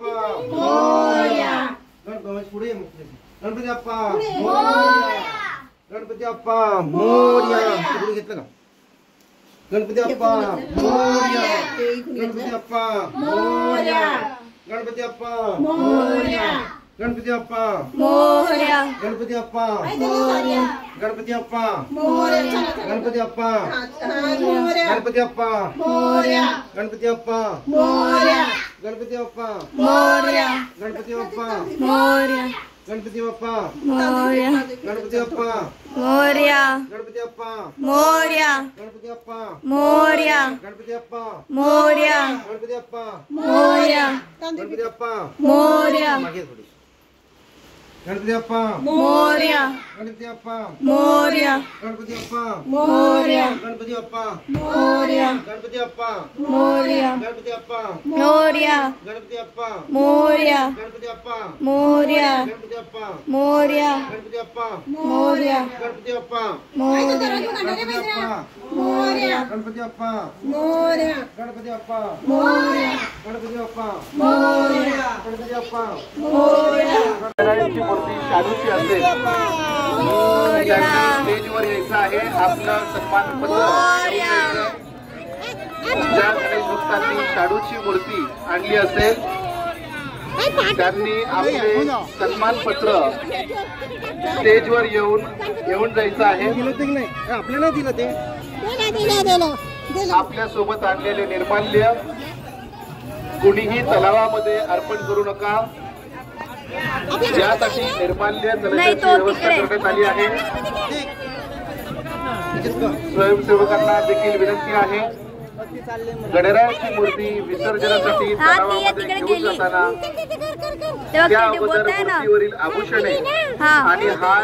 बाप्पा मोरया. गणपती पुढे ये मग. गणपती बाप्पा मोरया. गणपती बाप्पा मोरया. पुढे घेतलं का? गणपती बाप्पा मोरया. गणपती बाप्पा मोरया. गणपती बाप्पा मोरया. गणपती बाप्पा मोरया. गणपती बाप्पा मोरया. गणपती बाप्पा मोरया. गणपती बाप्पा मोरया. गणपती बाप्पा मोरया. गणपती बाप्पा मोरया. गणपती बाप्पा मोरया. गणपती बाप्पा मोरया. गणपती बाप्पा मोरया. गणपती बाप्पा मोरया. गणपती बाप्पा मोरया. गणपती बाप्पा मोरया. गणपती बाप्पा मोरया. गणपती बाप्पा मोरया. गणपती बाप्पा मोरया. मागे थोडी. गणपती बाप्पा मोरया. गणपती बाप्पा मोरया. गणपती बाप्पा मोरया. गणपती बाप्पा मोरया. गणपती बाप्पा मोरया. गणपती बाप्पा मोरया. गणपती बाप्पा मोरया. गणपती बाप्पा मोरया. गणपती बाप्पा मोरया. गणपती बाप्पा मोरया. गणपती बाप्पा मोरया. गणपती बाप्पा मोरया. गणपती बाप्पा मोरया. गणपती बाप्पा मोरया. गणपती बाप्पा मोरया. गणपती बाप्पा मोरया. मूर्ती शाडूची असेल स्टेजवर यायचं आहे. आपलं सन्मानपत्र ज्या गणेश भक्तांनी शाडूची मूर्ती आणली असेल त्यांनी आपले सन्मानपत्र स्टेजवर येऊन जायचं आहे. आपल्याला दिलं ते आपल्या सोबत आणलेले निर्माल्य कुणीही तलावामध्ये अर्पण करू नका. यासाठी निर्माल्य तलावाची व्यवस्था करण्यात आली आहे. स्वयंसेवकांना देखील विनंती आहे गणरायाची मूर्ती विसर्जनासाठी तलावामध्ये घेऊन जाताना त्या अगोदर मूर्तीवरील आभूषणे आणि हार